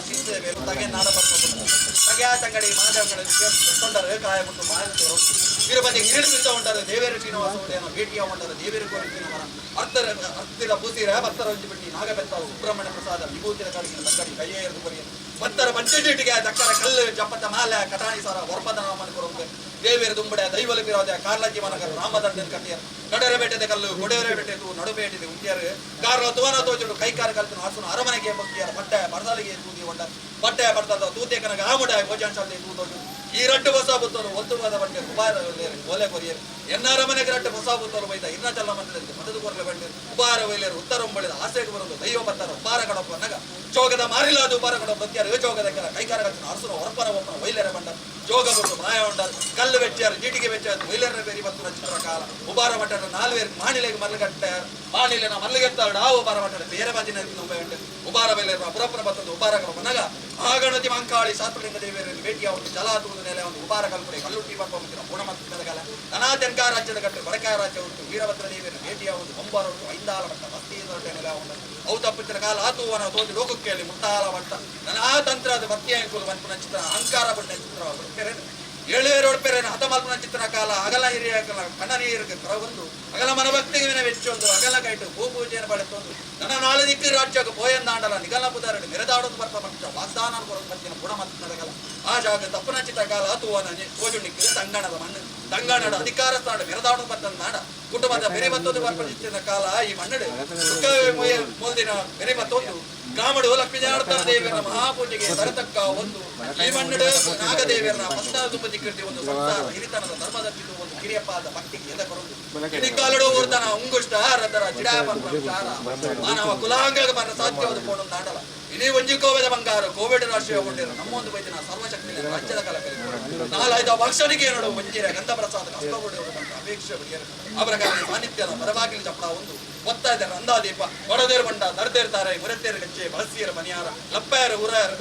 ಸೀತೆ ತಗೆ ನಾಡ ತಗೆ ತಂಗಡಿ ಮಾದಗಳು ತೊಂದರೆ ಕಾಯ ಬಿಟ್ಟು ಮಾಹಿತಿ ತಿರುಪತಿ ಗಿರಿಮಿತ ಉಂಟಾರೆ ದೇವೇರು ಶ್ರೀನಿವಾಸ ಉಂಟೇನೋ ಭೇಟಿಯ ಉಂಟಾರೆ ದೇವೇರು ಕೋರಿಸಿನ ಮರ ಹತ್ತಿರ ಬೂಸಿರ ಭತ್ತರ ಹೊಂದಿ ಬಿಟ್ಟು ನಾಗಬೆತ್ತ ಸುಬ್ರಹ್ಮಣ್ಯ ಪ್ರಸಾದ ವಿಭೂತಿನ ಕಡೆಗಿನ ತಂಗಡಿ ಕೈಯೇ ಇರಿದು ಕೊರಿಯ ಭತ್ತರ ಪಂಚಜೀಟಿಗೆ ದಕ್ಕರ ಕಲ್ಲು ಜಪ್ಪತ್ತ ಮಾಲೆ ಕಟಾಣಿ ಸಾರ ವರ್ಪದ ನಾಮನ ಕೊರೊಂಬೆ ದೇವೇರು ದುಂಬಡೆ ದೈವಲ ವಿರೋಧ ಕಾರ್ಲಜ್ಜಿ ಮನಗರು ರಾಮದಂಡನ ಕಟ್ಟಿಯರು ಕಡೆರೆ ಬೆಟ್ಟದ ಕಲ್ಲು ಕೊಡೆಯರೆ ಬೆಟ್ಟೆದು ನಡುಬೇಟಿದೆ ಉಂಟಿಯರು ಕಾರು ತುವನ ತೋಜುಡು ಕೈಕಾರ ಕಲ್ತು ಹಾಸನ ಅರಮನೆಗೆ ಬಗ್ಗಿಯರು ಬಟ್ಟೆ ಬಡಸಾಲಿಗೆ ತೂದಿ ಹೊಂಡ ಬಟ್ಟೆ ಬರ್ತದ ತೂತೆ ಕನಗ ಆಮುಡ ಭೋಜಾಂಶಾಲೆ ತೂದೋಜು ಈ ರಟ್ಟು ಹೊಸ ಬುತ್ತರು ಒತ್ತುವಾದ ಬಟ್ಟೆ ಉಪಾರ ಓಲೆ ಕೊರಿಯರು ಎನ್ನಾರ ಮನೆಗೆ ರಟ್ಟು ಹೊಸ ಬುತ್ತರು ಬೈದ ಇನ್ನ ಚಲ್ಲ ಮಂದಿರದಲ್ಲಿ ಮತದು ಕೊರಲೆ ಬಂದಿರು ಉಪಾರ ವೈಲಿಯರು ಉತ್ತರಂಬಳಿದ ಆಸೆಗೆ ಬರೋದು ದೈವ ಬರ್ತಾರ ಉಪಾರ ಕಡಪ ನಗ ಚೋಗದ ಮಾರಿಲಾದ ಉಪಾರ ಕಡಪ ಬತ್ತಿಯಾರು ಚೋಗದ ಕೈಕಾರ ಕಲ್ತು ಅರಸನ ಹೊರಪರ ಒಪ್ಪನ ವೈಲೇರ ಬಂಡ ಜೋಗ ಬಿಟ್ಟು ಮಾಯ ಉಂಡ ಕಲ್ಲು ಬೆಚ್ಚಾರು ಜೀಟಿಗೆ ಬೆಚ್ಚಾರು ವೈಲೇರ ಬೇರಿ ಬತ್ತು ಚಿತ್ರ ಕಾಲ ಉಪಾರ ಮಟ್ಟದ ನಾಲ್ವೇರು ಮಾಣಿಲೆಗೆ ಮರಗಟ್ಟ ಮಾಣಿಲೆನ ಮಲ್ಲಿಗೆತ್ತಾಡು ಆ ಉಪಾರ ಮಟ್ಟದ ಬೇರೆ ಬಾಜಿನ ಉಪಾರ ವೈಲೇರ ಪುರಪುರ ಬತ್ತದ ಉಪಾರ ಕಡಪ ನಗ ಆಗಣತಿ ಮಂಕಾಳಿ ಶಾಸ್ತ್ರಲಿಂಗ ದೇವಿಯರಲ್ಲಿ ಭೇಟಿಯ ಒಂದು ಜಲಾತುವುದು ನೆಲೆ ಒಂದು ಉಪಾರ ಕಲ್ಪನೆ ಕಲ್ಲುಟ್ಟಿ ಬರ್ಕೊಂಬಿಟ್ಟಿನ ಗುಣಮಟ್ಟದ ಕಾಲ ಅನಾಥೆನ್ಕ ರಾಜ್ಯದ ಕಟ್ಟೆ ಬಡಕಾಯ ರಾಜ್ಯ ಉಂಟು ವೀರಭದ್ರ ದೇವಿಯರ ಭೇಟಿಯ ಒಂದು ಒಂಬಾರ ಉಂಟು ಐದಾಲ ಮಟ್ಟ ಮಸ್ತಿ ನೆಲೆ ಉಂಟು ಅವು ತಪ್ಪಿನ ಕಾಲ ಆತುವನ ತೋದಿ ಲೋಕಕ್ಕೆ ಮುತ್ತಾಲ ಮಟ್ಟ ನನ್ನ ತಂತ್ರದ ಭಕ್ತಿಯ ಮನ್ಪುನ ಚಿತ್ರ ಅಹಂಕಾರ ಬಣ್ಣ ಚಿತ್ರ ಏಳೇರೋಡ್ಪೆರೇನು ಹತಮಲ್ಪನ ಚಿತ್ರನ ಕಾಲ ಅಗಲ ಹಿರಿಯ ಕಣ್ಣ ನೀರಿಗೆ ಒಂದು ಅಗಲ ಮನಭಕ್ತಿಗೆ ವೆಚ್ಚೊಂದು ಅಗಲ ಕೈಟು ಭೂಪೂಜೆಯನ್ನು ಬಳೆತೊಂದು ನನ್ನ ನಾಳೆ ದಿಕ್ಕು ರಾಜ್ಯಕ್ಕೆ ಪೋಯಂದಾಂಡಲ ನಿಗಲ ಪುದಾರಡು ಮೆರೆದಾಡೋದು ಬರ್ತ ಪಕ್ಷ ವಾಸ್ತಾನ ಕೊಡೋದು ಬರ್ತಿನ ಗುಣಮಟ್ಟದ ಆ ಜಾಗ ತಪ್ಪನ ಚಿತ್ರ ಕಾಲ ಆತುವನ ತೋಜುಣಿಕ್ಕೆ ತಂಗಣದ ಮಣ್ಣು ತಂಗಣದ ಅಧಿಕಾರ ಸ್ಥಾನ ಮೆರೆದಾಡೋದು ಬರ್ತದ ನಾಡ ಕುಟುಂಬದ ಬೆರೆ ಮತ್ತೊಂದು ಬರ್ಪಡಿಸಿದ ಕಾಲ ಈ ಮಣ್ಣಡು ಮೂಲ್ದಿನ ಬೆರೆ ಮತ್ತೊಂದು ಕಾಮಡು ಲಕ್ಷ್ಮೀಜನಾರ್ದನ ದೇವಿಯರ ಮಹಾಪೂಜೆಗೆ ಬರತಕ್ಕ ಒಂದು ಈ ಮಣ್ಣಡು ನಾಗದೇವಿಯರ ಪಂಚಾದುಪತಿ ಕೃತಿ ಒಂದು ಸಂಸಾರ ಹಿರಿತನದ ಧರ್ಮದಲ್ಲಿದ್ದು ಒಂದು ಕಿರಿಯಪ್ಪಾದ ಭಕ್ತಿಗೆ ಎದೆ ಕೊರೊಂದು ಇಡಿಕಾಲಡು ಊರ್ತನ ಉಂಗುಷ್ಟ ರದರ ಜಿಡಾಪಂಚಾರ ಮಾನವ ಕುಲಾಂಗ ಬರ ಸಾಧ್ಯವಾದ ಕೋಣ ನಾಡಲ ಇಡೀ ಒಂಜಿ ಕೋವೆದ ಬಂಗಾರ ಕೋವಿಡ್ ರಾಷ್ಟ್ರೀಯ ಕೊಂಡಿರೋ ನಮ್ಮೊಂದು ಬೈದಿನ ಸರ್ವಶಕ್ತಿ ರಾಜ್ಯದ ಕಲಕಲಿ ನಾಲ್ಕೈದು ವರ್ಷನಿಗೆ ನೋಡು ಮಂಜಿರ ಗಂಧ ಪ್ರಸಾದ ಕಷ್ಟಪಡಿರುವುದು ಅಪೇಕ್ಷೆ ಅವರ ಸಾನ್ನಿಧ್ಯದ ಮರವಾಗಿಲಿ ಚಪ್ಪಳ ಒಂದು ಒತ್ತಾಯ ಅಂದಾದೀಪ ಒಡದೇರು ಬಂಡ ನರದೇರ್ತಾರೆ ಮುರತೇರು ಗಚ್ಚೆ ಬಳಸಿಯರ ಮನಿಯಾರ ಲಪ್ಪಾಯರ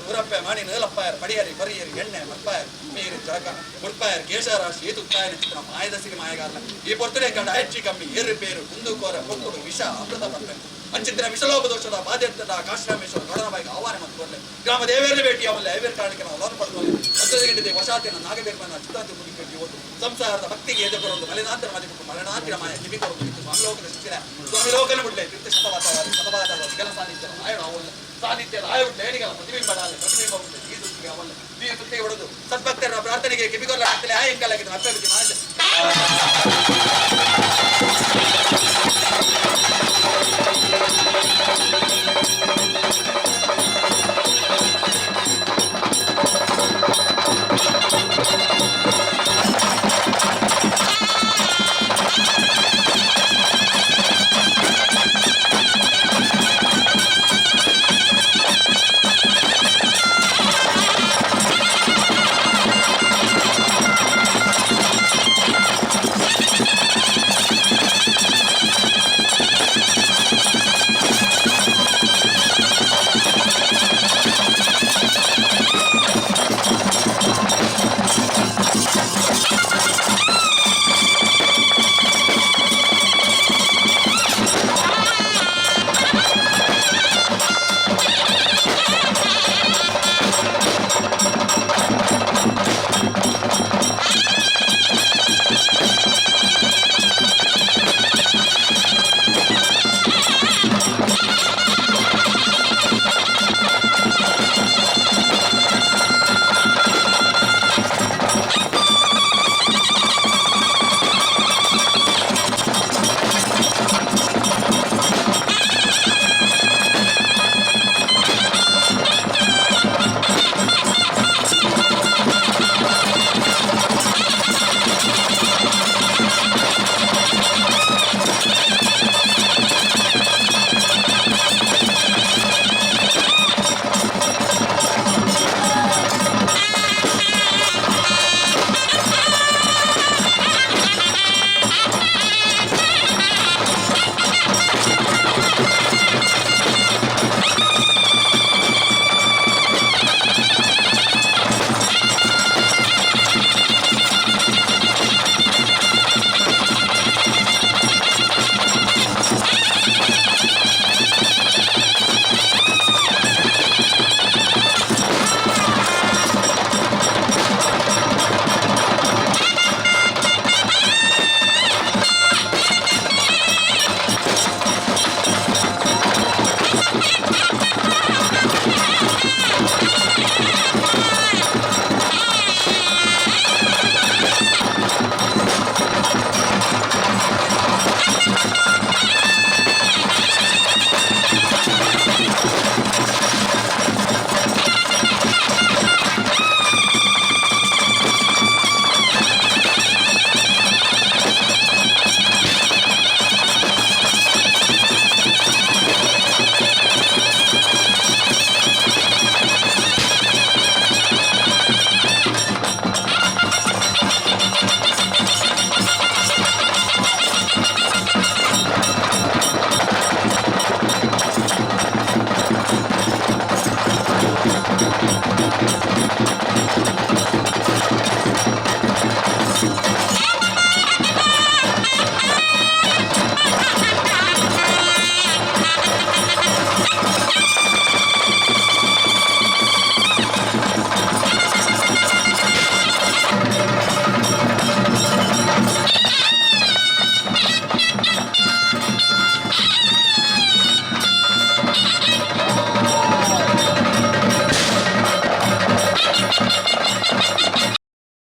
ಊರಪ್ಪೆ ಮಾಣಿನ ಲಪ್ಪಾಯರ್ ಪಡಿಯರಿ ಬರಿಯರಿ ಎಣ್ಣೆ ಮಲ್ಪಾಯರ್ ಮೀರಿ ಜಳಕ ಮುಡ್ಪಾಯರ್ ಕೇಶರಾಶಿ ತುಕ್ಕಾಯನ ಚಿತ್ರ ಮಾಯದಸಿಗೆ ಮಾಯಗಾರನ ಈ ಪೊರ್ತನೆ ಕಂಡ ಹೆಚ್ಚಿ ಕಮ್ಮಿ ಏರು ಬೇರು ಕುಂದುಕೋರ ಕೊಕ್ಕುಡು ವಿಷ ಅಮೃತ ಪರ್ಪೆ ಅಂಚಿತ್ರ ವಿಷಲೋಪ ದೋಷದ ಬಾಧ್ಯದ ಕಾಶರಾಮೇಶ್ವರ ಗೌಡನಬಾಯಿಗೆ ಆಹ್ವಾನ ಮತ್ತು ಕೊರಲೆ ಗ್ರಾಮ ದೇವೇರ ಭೇಟಿ ಅವಲ್ಲ ಐವೇರ್ ಕಾರಣಕ್ಕೆ ನಾವು ಲೋನ್ ಪಡೆದುಕೊಳ್ಳಿ ಹತ್ತದಿಗಂಟಿದೆ ವಶಾತಿನ ನಾಗಬೇರ್ಮನ ಚಿತ್ತಾಂತ ಮುಗಿ ಭೇಟಿ ಓದು ಸಂಸಾರದ ಭಕ್ತಿಗೆ ಎದೆ ಕೊರೊಂದು ಮಲೆನಾಂತರ ಮದಿಪು ಮರಣಾಂತರ ಮಾಯ ಕಿವಿ ಕೊರೊಂದು ಸ್ವಾಮಿಲೋಕನ ಶಿಕ್ಷಣ ಸ್ವಾಮಿಲೋಕನ ಬಿಡ್ಲೆ ತೀರ್ಥ ಶತವಾದ ವಿಗಲ ಸಾನ್ನಿಧ್ಯ ಆಯೋಣ ಅವಲ್ಲ ಸಾನ್ನಿಧ್ಯದ ಆಯೋಣ ಲೇಣಿಗಳ ಪ್ರತಿಬಿಂಬಡಾಲೆ ಪ್ರತಿಬಿಂಬ ಉಂಟು ಈ ದೃಷ್ಟಿಗೆ ಅವಲ್ಲ ಈ ದೃಷ್ಟಿಗೆ ಹೊಡೆದು ಸದ್ಭಕ್ತರ ಪ್ರಾರ್ಥನೆಗೆ ಕಿವಿಗೊಲ್ಲ ಆಗ್ತಲೇ ಆ ಎಂಕಲಾಗಿದೆ ಮತ್ತೆ ಮಾಡಿ